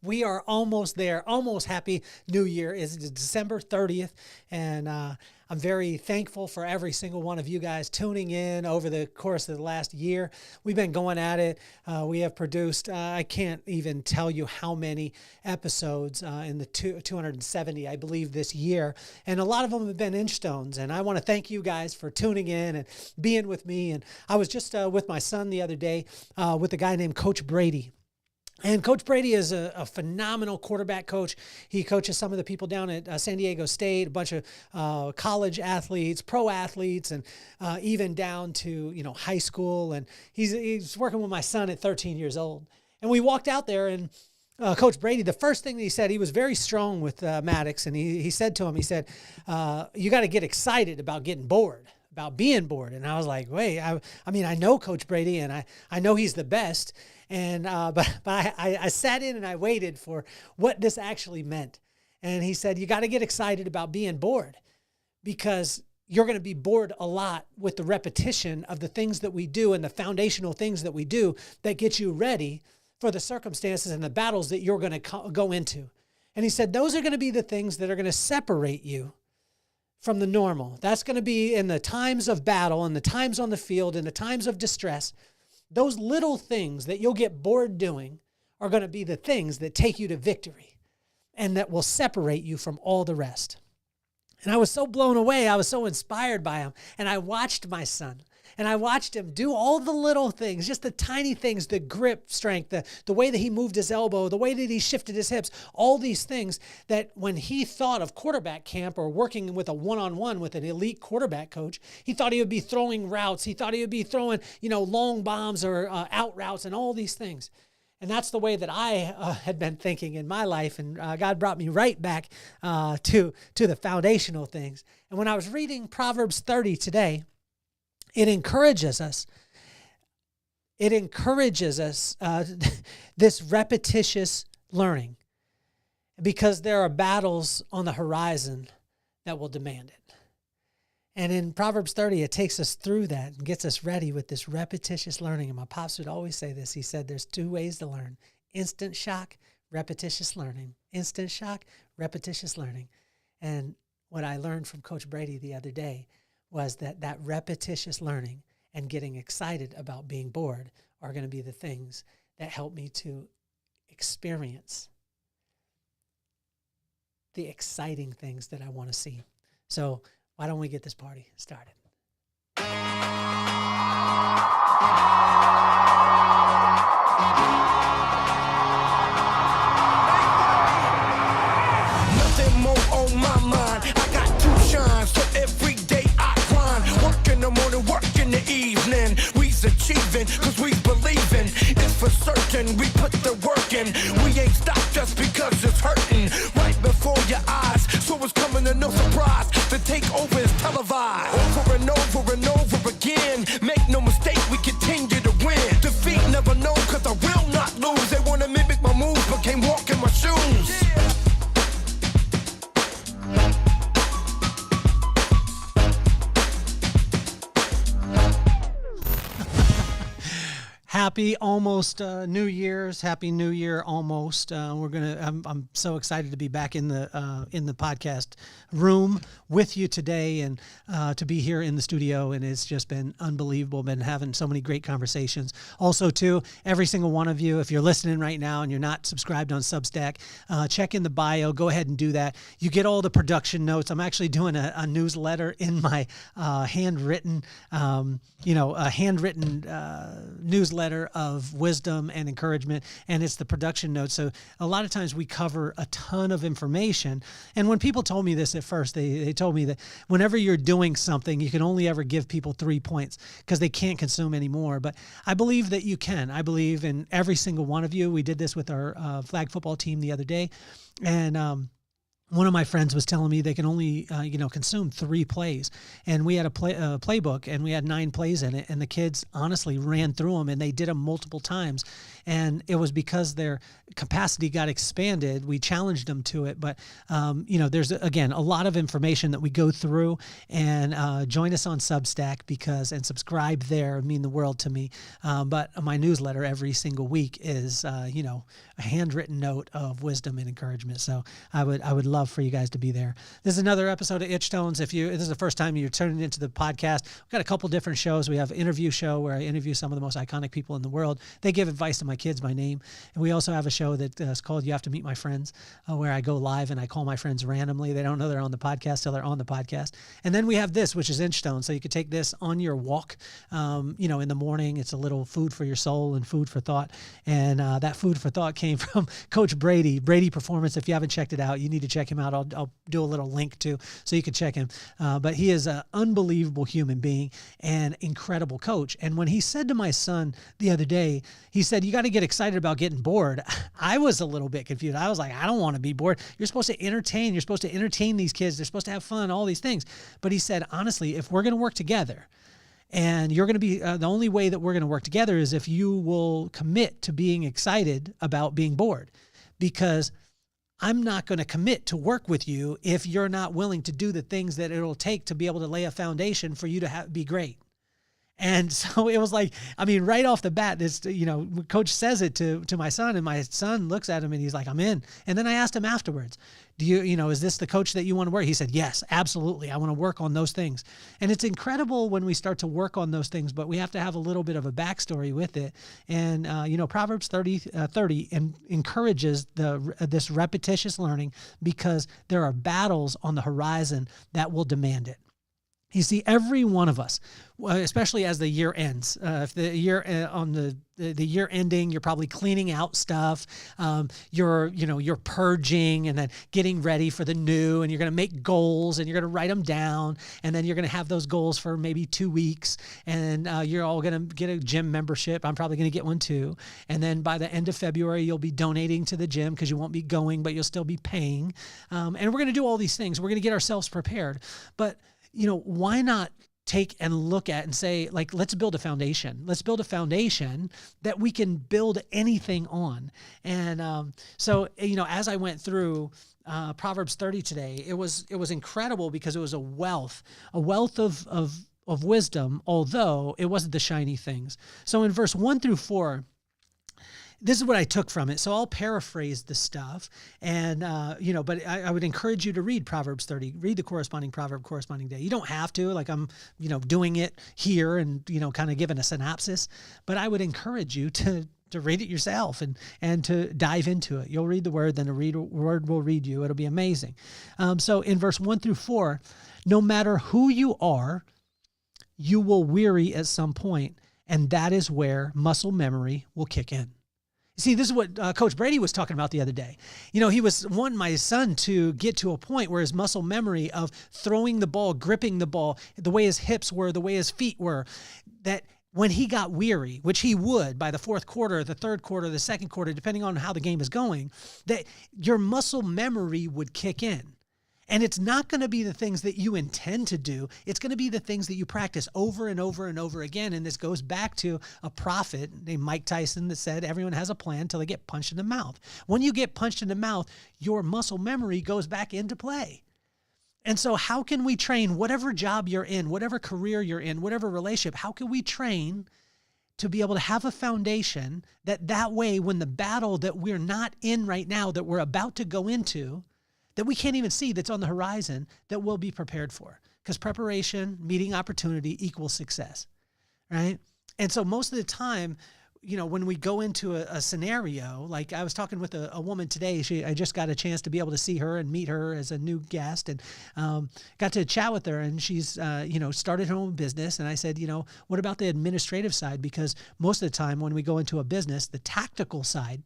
We are almost there, almost happy New Year. It's December 30th, and I'm very thankful for every single one of you guys tuning in over the course of the last year. We've been going at it. We have produced, I can't even tell you how many episodes in the 270, I believe, this year. And a lot of them have been Inchstones. And I want to thank you guys for tuning in and being with me. And I was just with my son the other day with a guy named Coach Brady. And Coach Brady is a phenomenal quarterback coach. He coaches some of the people down at San Diego State, a bunch of college athletes, pro athletes, and even down to high school. And he's working with my son at 13 years old. And we walked out there, and Coach Brady, the first thing that he said, he was very strong with Maddox, and he said to him, you got to get excited about getting bored, about being bored. And I was like, wait, I know Coach Brady, and I know he's the best. And but I sat in and I waited for what this actually meant. And he said, you got to get excited about being bored, because you're going to be bored a lot with the repetition of the things that we do and the foundational things that we do that get you ready for the circumstances and the battles that you're going to go into. And he said, those are going to be the things that are going to separate you from the normal. That's going to be in the times of battle and the times on the field and the times of distress. Those little things that you'll get bored doing are going to be the things that take you to victory and that will separate you from all the rest. And I was so blown away. I was so inspired by him. And I watched my son, and I watched him do all the little things, just the tiny things, the grip strength, the way that he moved his elbow, the way that he shifted his hips, all these things that when he thought of quarterback camp or working with a one-on-one with an elite quarterback coach, he thought he would be throwing routes. He thought he would be throwing, long bombs or out routes and all these things. And that's the way that I had been thinking in my life. And God brought me right back to the foundational things. And when I was reading Proverbs 30 today, it encourages us. It encourages us this repetitious learning, because there are battles on the horizon that will demand it. And in Proverbs 30, it takes us through that and gets us ready with this repetitious learning. And my pops would always say this. He said, there's two ways to learn: instant shock, repetitious learning. Instant shock, repetitious learning. And what I learned from Coach Brady the other day was that repetitious learning and getting excited about being bored are going to be the things that help me to experience the exciting things that I want to see. So why don't we get this party started? Nothing more on my mind. I got two shines, so every day I grind. Work in the morning, work in the evening. We's achieving, cause we believing. It's for certain, we put the work in. We ain't stopped just because it's hurting. Right before your eyes, so it's coming to no surprise. The takeover is televised. Over and over and over again. Make no mistake, we continue to win. Defeat never known, cause I will not lose. They wanna mimic my moves, but can't walk in my shoes. Happy almost New Year's. Happy New Year almost. I'm so excited to be back in the podcast room with you today, and to be here in the studio. And it's just been unbelievable. Been having so many great conversations. Also, too, every single one of you, if you're listening right now and you're not subscribed on Substack, check in the bio. Go ahead and do that. You get all the production notes. I'm actually doing a newsletter in my handwritten newsletter of wisdom and encouragement, and it's the production notes. So a lot of times we cover a ton of information. And when people told me this at first, they told me that whenever you're doing something, you can only ever give people 3 points because they can't consume anymore. But I believe that you can. I believe in every single one of you. We did this with our flag football team the other day, and one of my friends was telling me they can only, consume 3 plays, and we had a playbook, and we had 9 plays in it, and the kids honestly ran through them, and they did them multiple times, and it was because their capacity got expanded. We challenged them to it, but there's again a lot of information that we go through, and join us on Substack and subscribe there. It mean the world to me. But my newsletter every single week is a handwritten note of wisdom and encouragement. So I would love for you guys to be there. This is another episode of Inchstones. If this is the first time you're turning into the podcast, we've got a couple different shows. We have an interview show where I interview some of the most iconic people in the world. They give advice to my kids by name. And we also have a show that is called You Have to Meet My Friends, where I go live and I call my friends randomly. They don't know they're on the podcast till they're on the podcast. And then we have this, which is Inchstones. So you could take this on your walk, in the morning. It's a little food for your soul and food for thought. And that food for thought came from Coach Brady Performance. If you haven't checked it out, you need to check him out. I'll do a little link too, so you can check him. But he is an unbelievable human being and incredible coach. And when he said to my son the other day, he said, "You got to get excited about getting bored." I was a little bit confused. I was like, I don't want to be bored. You're supposed to entertain. You're supposed to entertain these kids. They're supposed to have fun, all these things. But he said, honestly, if we're going to work together, and you're going to be the only way that we're going to work together is if you will commit to being excited about being bored, because I'm not going to commit to work with you if you're not willing to do the things that it'll take to be able to lay a foundation for you to be great. And so it was like, right off the bat, this, Coach says it to my son, and my son looks at him and he's like, "I'm in." And then I asked him afterwards, "Do you, is this the coach that you want to work?" He said, "Yes, absolutely. I want to work on those things." And it's incredible when we start to work on those things, but we have to have a little bit of a backstory with it. And, Proverbs 30 encourages this repetitious learning, because there are battles on the horizon that will demand it. You see, every one of us, especially as the year ends, if the year on the year ending, you're probably cleaning out stuff. You're purging and then getting ready for the new, and you're going to make goals and you're going to write them down. And then you're going to have those goals for maybe 2 weeks, and you're all going to get a gym membership. I'm probably going to get one too. And then by the end of February, you'll be donating to the gym, because you won't be going, but you'll still be paying. And we're going to do all these things. We're going to get ourselves prepared. But why not take and look at and say, like, let's build a foundation. Let's build a foundation that we can build anything on. And so, as I went through Proverbs 30 today, it was incredible, because it was a wealth of wisdom, although it wasn't the shiny things. So in verse 1 through 4, this is what I took from it. So I'll paraphrase the stuff, and, but I would encourage you to read Proverbs 30, read the corresponding proverb, corresponding day. You don't have to, like I'm, doing it here and, kind of giving a synopsis, but I would encourage you to read it yourself and to dive into it. You'll read the word, then the word will read you. It'll be amazing. So in verse 1 through 4, no matter who you are, you will weary at some point, and that is where muscle memory will kick in. See, this is what Coach Brady was talking about the other day. He was wanting my son to get to a point where his muscle memory of throwing the ball, gripping the ball, the way his hips were, the way his feet were, that when he got weary, which he would by the fourth quarter, the third quarter, the second quarter, depending on how the game is going, that your muscle memory would kick in. And it's not going to be the things that you intend to do. It's going to be the things that you practice over and over and over again. And this goes back to a prophet named Mike Tyson that said, everyone has a plan till they get punched in the mouth. When you get punched in the mouth, your muscle memory goes back into play. And so how can we train whatever job you're in, whatever career you're in, whatever relationship, how can we train to be able to have a foundation that way when the battle that we're not in right now, that we're about to go into, that we can't even see, that's on the horizon, that we'll be prepared for? Because preparation, meeting opportunity equals success, right? And so most of the time, when we go into a scenario, like I was talking with a woman today, I just got a chance to be able to see her and meet her as a new guest, and got to chat with her, and she's, started her own business. And I said, what about the administrative side? Because most of the time when we go into a business, the tactical side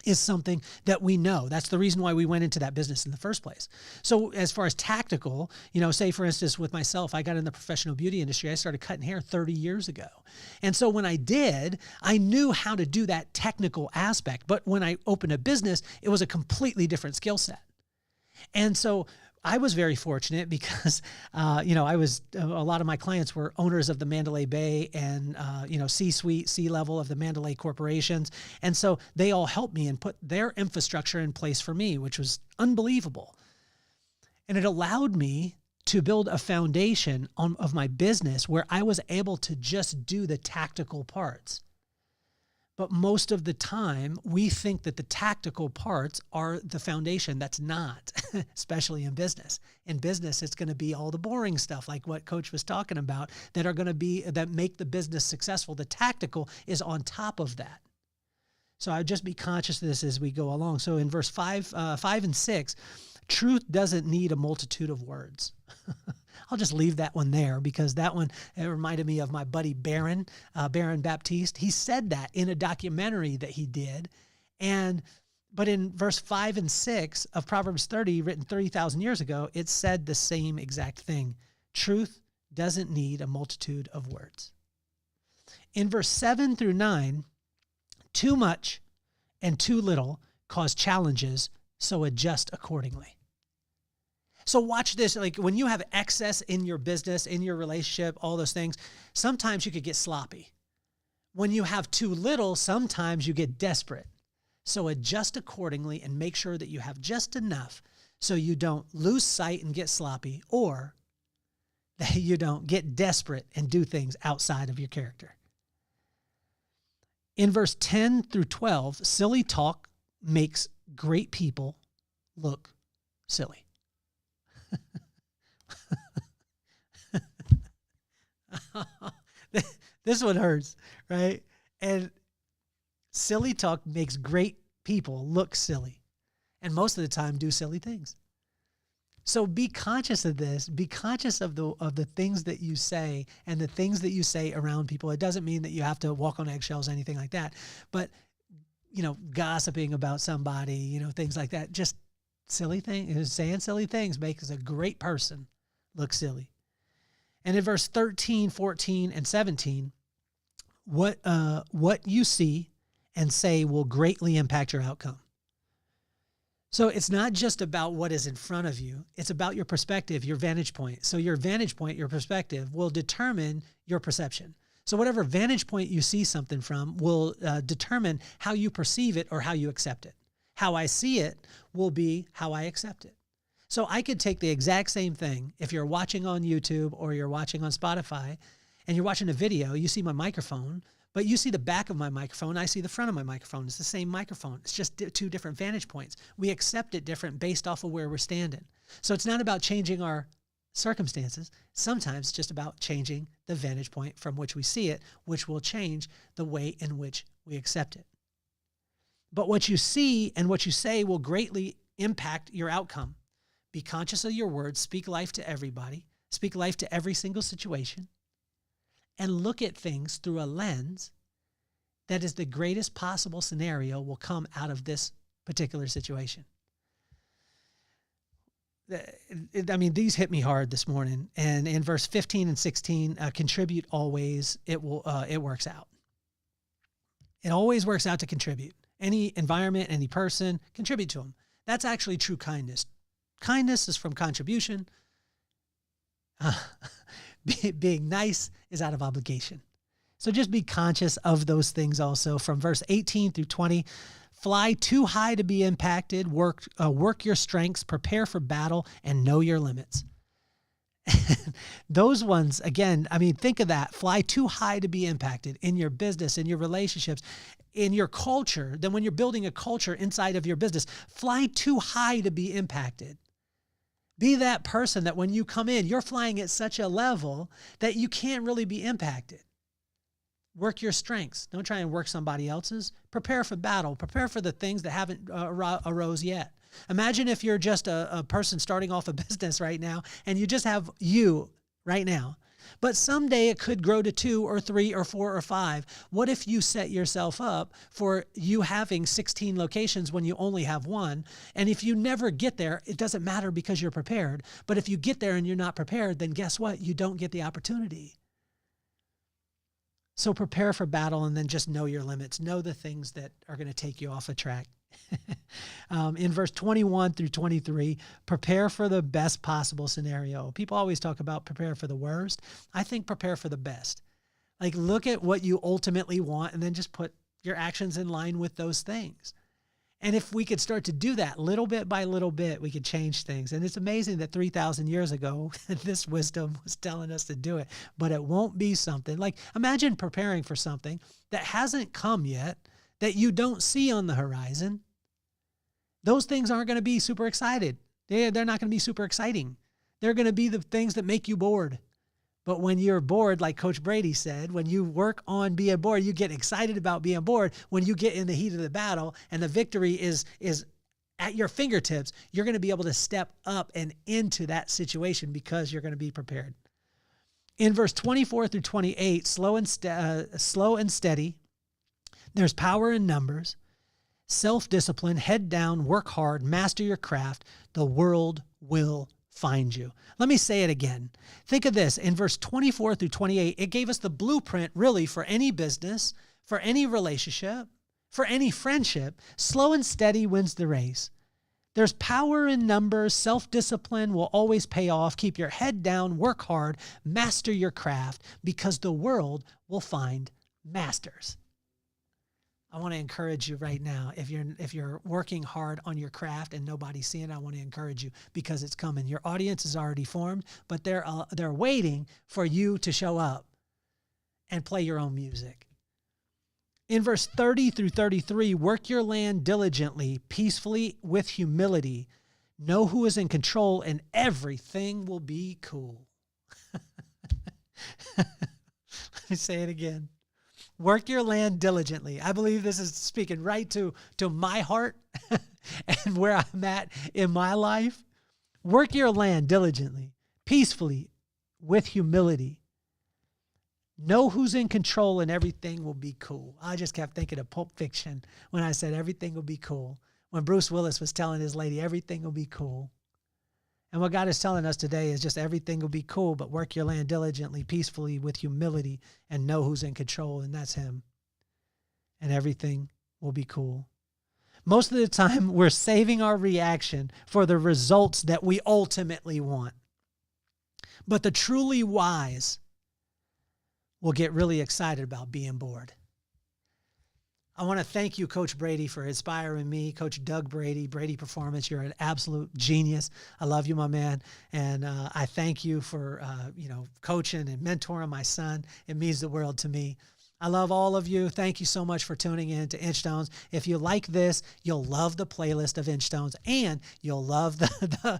is something that we know. That's the reason why we went into that business in the first place. So as far as tactical, say for instance, with myself, I got in the professional beauty industry. I started cutting hair 30 years ago. And so when I did, I knew how to do that technical aspect. But when I opened a business, it was a completely different skill set. And so I was very fortunate because, a lot of my clients were owners of the Mandalay Bay and, C-suite, C-level of the Mandalay corporations. And so they all helped me and put their infrastructure in place for me, which was unbelievable. And it allowed me to build a foundation of my business where I was able to just do the tactical parts. But most of the time, we think that the tactical parts are the foundation. That's not, especially in business. In business, it's going to be all the boring stuff, like what Coach was talking about, that make the business successful. The tactical is on top of that. So I'd just be conscious of this as we go along. So in verse 5 and 6, truth doesn't need a multitude of words. I'll just leave that one there because that one, it reminded me of my buddy Baron Baptiste. He said that in a documentary that he did. But in verse 5 and 6 of Proverbs 30, written 30,000 years ago, it said the same exact thing. Truth doesn't need a multitude of words. In verse 7 through 9, too much and too little cause challenges, so adjust accordingly. So watch this, like when you have excess in your business, in your relationship, all those things, sometimes you could get sloppy. When you have too little, sometimes you get desperate. So adjust accordingly and make sure that you have just enough so you don't lose sight and get sloppy, or that you don't get desperate and do things outside of your character. In verse 10 through 12, silly talk makes great people look silly. This one hurts, right? And silly talk makes great people look silly, and most of the time do silly things. So be conscious of this. Be conscious of the things that you say and the things that you say around people. It doesn't mean that you have to walk on eggshells, anything like that. But, gossiping about somebody, things like that, just silly things, saying silly things makes a great person look silly. And in verse 13, 14, and 17, what you see and say will greatly impact your outcome. So it's not just about what is in front of you. It's about your perspective, your vantage point. So your vantage point, your perspective will determine your perception. So whatever vantage point you see something from will determine how you perceive it or how you accept it. How I see it will be how I accept it. So I could take the exact same thing. If you're watching on YouTube or you're watching on Spotify and you're watching a video, you see my microphone, but you see the back of my microphone, I see the front of my microphone. It's the same microphone. It's just two different vantage points. We accept it different based off of where we're standing. So it's not about changing our circumstances. Sometimes it's just about changing the vantage point from which we see it, which will change the way in which we accept it. But what you see and what you say will greatly impact your outcome. Be conscious of your words. Speak life to everybody. Speak life to every single situation. And look at things through a lens that is the greatest possible scenario will come out of this particular situation. These hit me hard this morning. And in verse 15 and 16, contribute always. It works out. It always works out to contribute. Any environment, any person, contribute to them. That's actually true kindness. Kindness is from contribution. Being nice is out of obligation. So just be conscious of those things also. From verse 18 through 20, fly too high to be impacted, work your strengths, prepare for battle, and know your limits. Those ones, again, think of that. Fly too high to be impacted in your business, in your relationships, in your culture. Then when you're building a culture inside of your business, fly too high to be impacted. Be that person that when you come in, you're flying at such a level that you can't really be impacted. Work your strengths. Don't try and work somebody else's. Prepare for battle. Prepare for the things that haven't arose yet. Imagine if you're just a person starting off a business right now and you just have you right now. But someday it could grow to 2 or 3 or 4 or 5. What if you set yourself up for you having 16 locations when you only have 1? And if you never get there, it doesn't matter because you're prepared. But if you get there and you're not prepared, then guess what? You don't get the opportunity. So prepare for battle and then just know your limits. Know the things that are going to take you off a track In verse 21 through 23, prepare for the best possible scenario. People always talk about prepare for the worst. I think prepare for the best. Like, look at what you ultimately want and then just put your actions in line with those things. And if we could start to do that little bit by little bit, we could change things. And it's amazing that 3,000 years ago, this wisdom was telling us to do it. But it won't be something like, imagine preparing for something that hasn't come yet, that you don't see on the horizon. Those things aren't going to be super excited. They're not going to be super exciting. They're going to be the things that make you bored. But when you're bored, like Coach Brady said, when you work on being bored, you get excited about being bored. When you get in the heat of the battle and the victory is at your fingertips, you're going to be able to step up and into that situation because you're going to be prepared. In verse 24 through 28, slow and steady, there's power in numbers, self-discipline, head down, work hard, master your craft. The world will find you. Let me say it again. Think of this. In verse 24 through 28, it gave us the blueprint really for any business, for any relationship, for any friendship. Slow and steady wins the race. There's power in numbers. Self-discipline will always pay off. Keep your head down, work hard, master your craft, because the world will find masters. I want to encourage you right now. If you're working hard on your craft and nobody's seeing it, I want to encourage you because it's coming. Your audience is already formed, but they're waiting for you to show up and play your own music. In verse 30 through 33, work your land diligently, peacefully, with humility. Know who is in control, and everything will be cool. Let me say it again. Work your land diligently. I believe this is speaking right to my heart and where I'm at in my life. Work your land diligently, peacefully, with humility. Know who's in control and everything will be cool. I just kept thinking of Pulp Fiction when I said everything will be cool. When Bruce Willis was telling his lady, everything will be cool. And what God is telling us today is just everything will be cool, but work your land diligently, peacefully, with humility, and know who's in control, and that's him. And everything will be cool. Most of the time, we're saving our reaction for the results that we ultimately want. But the truly wise will get really excited about being bored. I want to thank you, Coach Brady, for inspiring me. Coach Doug Brady, Brady Performance, you're an absolute genius. I love you, my man. And I thank you for, coaching and mentoring my son. It means the world to me. I love all of you. Thank you so much for tuning in to Inchstones. If you like this, you'll love the playlist of Inchstones, and you'll love the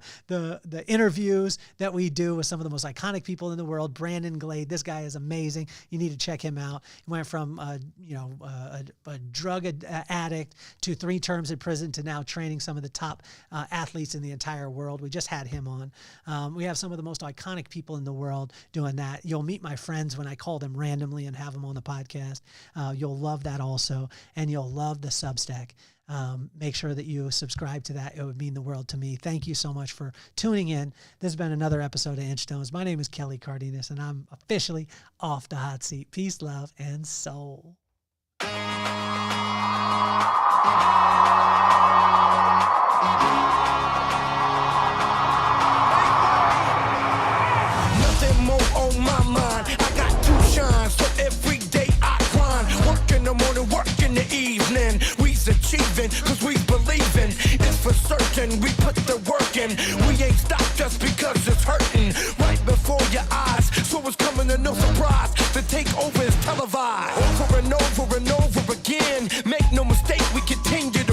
interviews that we do with some of the most iconic people in the world. Brandon Glade, this guy is amazing. You need to check him out. He went from a drug addict to 3 terms in prison to now training some of the top athletes in the entire world. We just had him on. We have some of the most iconic people in the world doing that. You'll meet my friends when I call them randomly and have them on the podcast. You'll love that also, and you'll love the Substack. Make sure that you subscribe to that. It would mean the world to me. Thank you so much for tuning in. This has been another episode of Inchstones. My name is Kelly Cardenas, and I'm officially off the hot seat. Peace, love, and soul. Nothing more on my mind. I got to shine, so every day I grind. Work in the morning, work in the evening. We's achieving, cause we believing. It's for certain, we put the work in. We ain't stopped just because it's hurting. Right before your eyes, so it's coming to no surprise. The takeover is televised. Over and over and over again. Make no mistake, we continue to